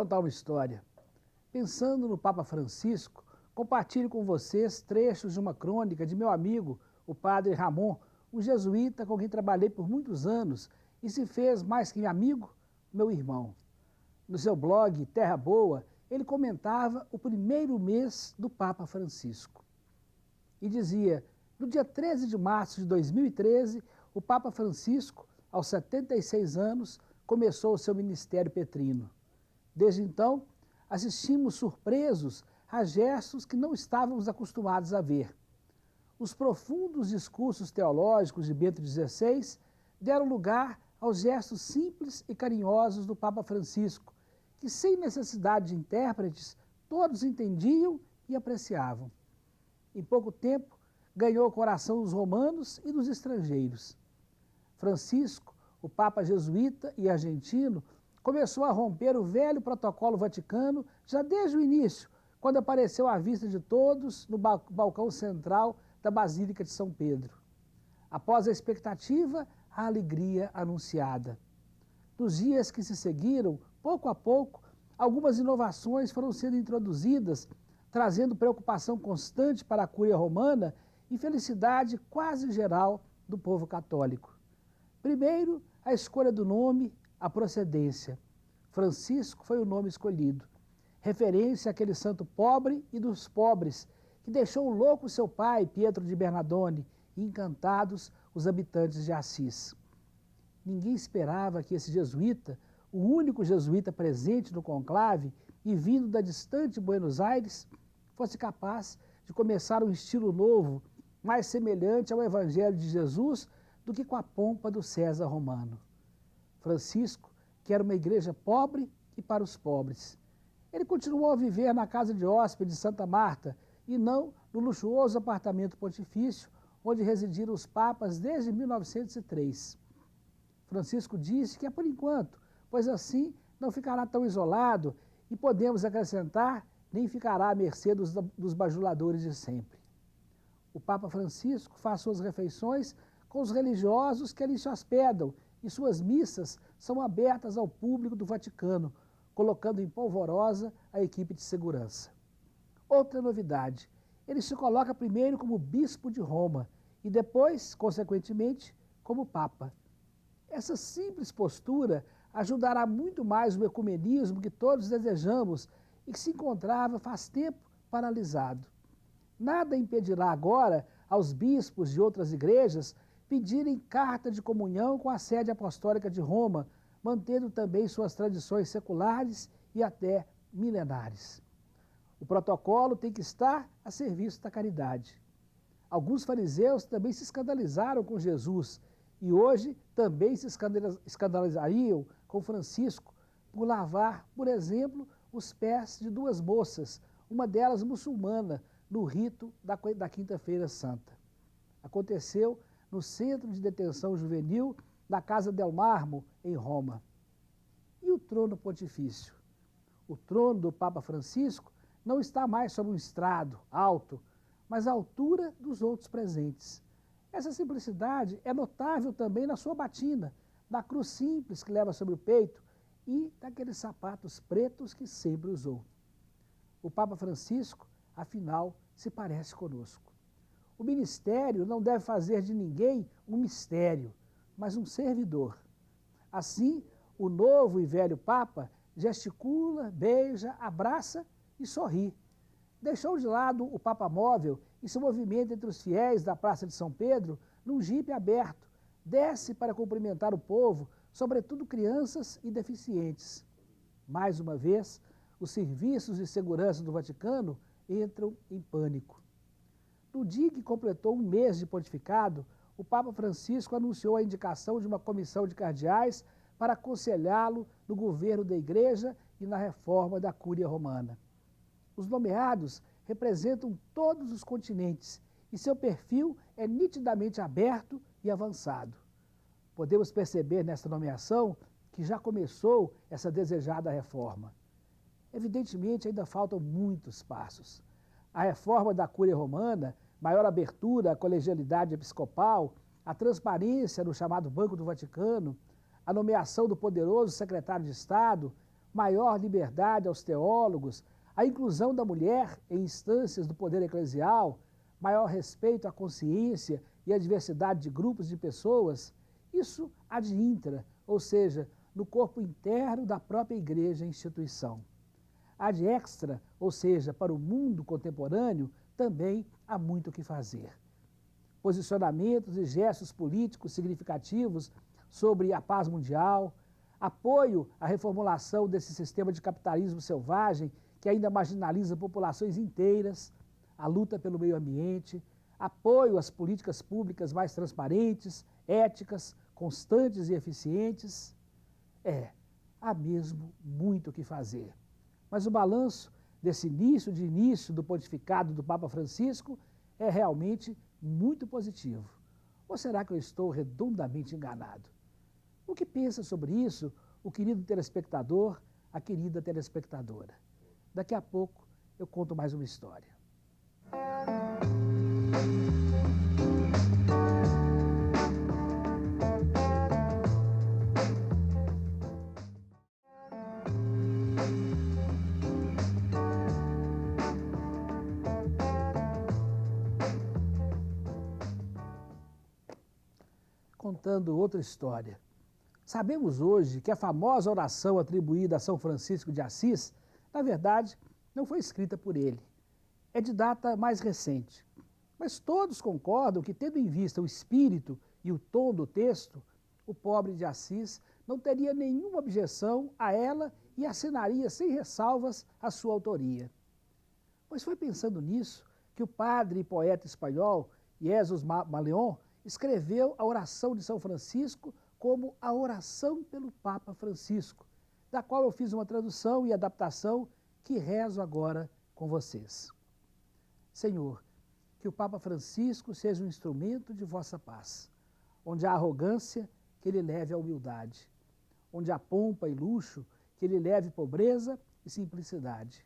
contar uma história. Pensando no Papa Francisco, compartilho com vocês trechos de uma crônica de meu amigo, o padre Ramon, um jesuíta com quem trabalhei por muitos anos e se fez mais que amigo, meu irmão. No seu blog Terra Boa, ele comentava o primeiro mês do Papa Francisco. E dizia: no dia 13 de março de 2013, o Papa Francisco, aos 76 anos, começou o seu ministério petrino. Desde então, assistimos surpresos a gestos que não estávamos acostumados a ver. Os profundos discursos teológicos de Bento XVI deram lugar aos gestos simples e carinhosos do Papa Francisco, que, sem necessidade de intérpretes, todos entendiam e apreciavam. Em pouco tempo, ganhou o coração dos romanos e dos estrangeiros. Francisco, o Papa jesuíta e argentino, começou a romper o velho protocolo vaticano já desde o início, quando apareceu à vista de todos no balcão central da Basílica de São Pedro. Após a expectativa, a alegria anunciada. Nos dias que se seguiram, pouco a pouco, algumas inovações foram sendo introduzidas, trazendo preocupação constante para a Cúria Romana e felicidade quase geral do povo católico. Primeiro, a escolha do nome, a procedência. Francisco foi o nome escolhido, referência àquele santo pobre e dos pobres, que deixou louco seu pai, Pietro de Bernardone, e encantados os habitantes de Assis. Ninguém esperava que esse jesuíta, o único jesuíta presente no conclave e vindo da distante Buenos Aires, fosse capaz de começar um estilo novo, mais semelhante ao Evangelho de Jesus do que com a pompa do César romano. Francisco quer uma igreja pobre e para os pobres. Ele continuou a viver na casa de hóspedes de Santa Marta e não no luxuoso apartamento pontifício onde residiram os papas desde 1903. Francisco disse que é por enquanto, pois assim não ficará tão isolado e podemos acrescentar, nem ficará à mercê dos bajuladores de sempre. O Papa Francisco faz suas refeições com os religiosos que ali se hospedam e suas missas são abertas ao público do Vaticano, colocando em polvorosa a equipe de segurança. Outra novidade, ele se coloca primeiro como bispo de Roma e depois, consequentemente, como Papa. Essa simples postura ajudará muito mais o ecumenismo que todos desejamos e que se encontrava faz tempo paralisado. Nada impedirá agora aos bispos de outras igrejas pedirem carta de comunhão com a sede apostólica de Roma, mantendo também suas tradições seculares e até milenares. O protocolo tem que estar a serviço da caridade. Alguns fariseus também se escandalizaram com Jesus e hoje também se escandalizariam com Francisco por lavar, por exemplo, os pés de duas moças, uma delas muçulmana, no rito da Quinta-feira Santa. Aconteceu no Centro de Detenção Juvenil da Casa del Marmo, em Roma. E o trono pontifício? O trono do Papa Francisco não está mais sob um estrado alto, mas à altura dos outros presentes. Essa simplicidade é notável também na sua batina, na cruz simples que leva sobre o peito e daqueles sapatos pretos que sempre usou. O Papa Francisco, afinal, se parece conosco. O ministério não deve fazer de ninguém um mistério, mas um servidor. Assim, o novo e velho Papa gesticula, beija, abraça e sorri. Deixou de lado o Papa móvel e se movimenta entre os fiéis da Praça de São Pedro num jipe aberto. Desce para cumprimentar o povo, sobretudo crianças e deficientes. Mais uma vez, os serviços de segurança do Vaticano entram em pânico. No dia que completou um mês de pontificado, o Papa Francisco anunciou a indicação de uma comissão de cardeais para aconselhá-lo no governo da Igreja e na reforma da Cúria Romana. Os nomeados representam todos os continentes e seu perfil é nitidamente aberto e avançado. Podemos perceber nesta nomeação que já começou essa desejada reforma. Evidentemente, ainda faltam muitos passos. A reforma da Cúria Romana, maior abertura à colegialidade episcopal, a transparência no chamado Banco do Vaticano, a nomeação do poderoso secretário de Estado, maior liberdade aos teólogos, a inclusão da mulher em instâncias do poder eclesial, maior respeito à consciência e à diversidade de grupos de pessoas, isso ad intra, ou seja, no corpo interno da própria igreja e instituição. Ad extra, ou seja, para o mundo contemporâneo, também há muito o que fazer. Posicionamentos e gestos políticos significativos sobre a paz mundial, apoio à reformulação desse sistema de capitalismo selvagem que ainda marginaliza populações inteiras, a luta pelo meio ambiente, apoio às políticas públicas mais transparentes, éticas, constantes e eficientes. Há mesmo muito o que fazer. Mas o balanço desse início do pontificado do Papa Francisco é realmente muito positivo. Ou será que eu estou redondamente enganado? O que pensa sobre isso o querido telespectador, a querida telespectadora? Daqui a pouco eu conto mais uma história. Contando outra história. Sabemos hoje que a famosa oração atribuída a São Francisco de Assis, na verdade, não foi escrita por ele. É de data mais recente. Mas todos concordam que, tendo em vista o espírito e o tom do texto, o pobre de Assis não teria nenhuma objeção a ela e assinaria sem ressalvas a sua autoria. Pois foi pensando nisso que o padre e poeta espanhol Jesús Maleón escreveu a oração de São Francisco como a oração pelo Papa Francisco, da qual eu fiz uma tradução e adaptação que rezo agora com vocês. Senhor, que o Papa Francisco seja um instrumento de vossa paz, onde há arrogância, que ele leve a humildade, onde há pompa e luxo, que ele leve pobreza e simplicidade,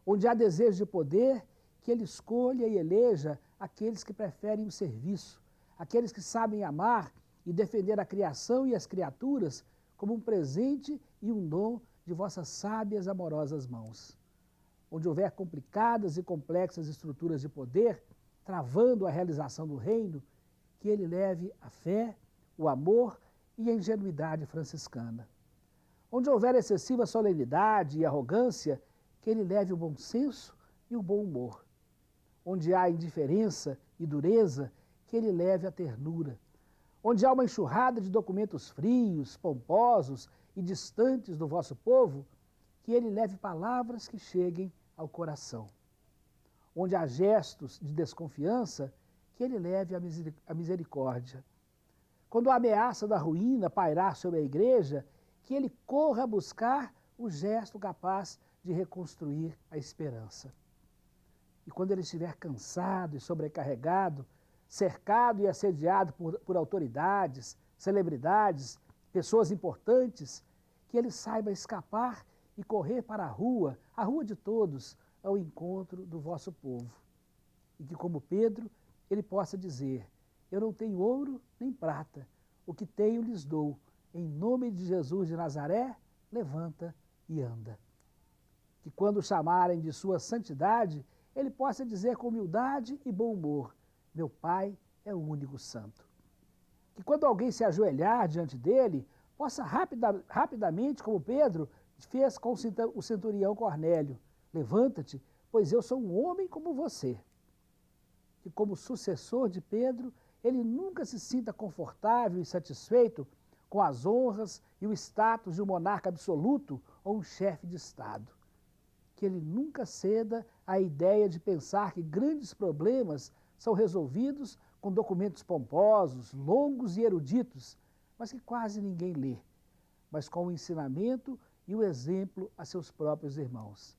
onde há desejo de poder, que ele escolha e eleja aqueles que preferem o serviço, aqueles que sabem amar e defender a criação e as criaturas como um presente e um dom de vossas sábias, amorosas mãos. Onde houver complicadas e complexas estruturas de poder, travando a realização do reino, que ele leve a fé, o amor e a ingenuidade franciscana. Onde houver excessiva solenidade e arrogância, que ele leve o bom senso e o bom humor. Onde há indiferença e dureza, que ele leve a ternura. Onde há uma enxurrada de documentos frios, pomposos e distantes do vosso povo, que ele leve palavras que cheguem ao coração. Onde há gestos de desconfiança, que ele leve a misericórdia. Quando a ameaça da ruína pairar sobre a igreja, que ele corra a buscar o gesto capaz de reconstruir a esperança. E quando ele estiver cansado e sobrecarregado, cercado e assediado por autoridades, celebridades, pessoas importantes, que ele saiba escapar e correr para a rua de todos, ao encontro do vosso povo. E que, como Pedro, ele possa dizer: eu não tenho ouro nem prata, o que tenho lhes dou. Em nome de Jesus de Nazaré, levanta e anda. Que quando o chamarem de sua santidade, ele possa dizer com humildade e bom humor: meu Pai é o único santo. Que quando alguém se ajoelhar diante dele, possa rapidamente, como Pedro fez com o centurião Cornélio: levanta-te, pois eu sou um homem como você. Que como sucessor de Pedro, ele nunca se sinta confortável e satisfeito com as honras e o status de um monarca absoluto ou um chefe de Estado. Que ele nunca ceda à ideia de pensar que grandes problemas são resolvidos com documentos pomposos, longos e eruditos, mas que quase ninguém lê, mas com o ensinamento e o exemplo a seus próprios irmãos.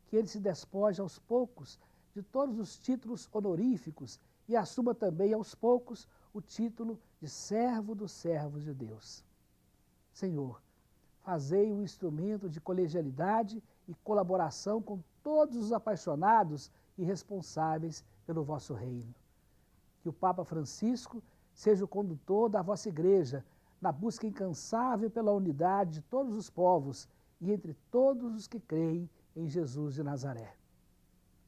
Que ele se despoje aos poucos de todos os títulos honoríficos e assuma também aos poucos o título de servo dos servos de Deus. Senhor, fazei um instrumento de colegialidade e colaboração com todos os apaixonados e responsáveis pelo vosso reino. Que o Papa Francisco seja o condutor da vossa igreja na busca incansável pela unidade de todos os povos e entre todos os que creem em Jesus de Nazaré.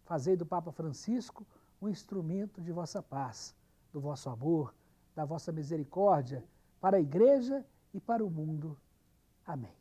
Fazei do Papa Francisco um instrumento de vossa paz, do vosso amor, da vossa misericórdia, para a Igreja e para o mundo. Amém.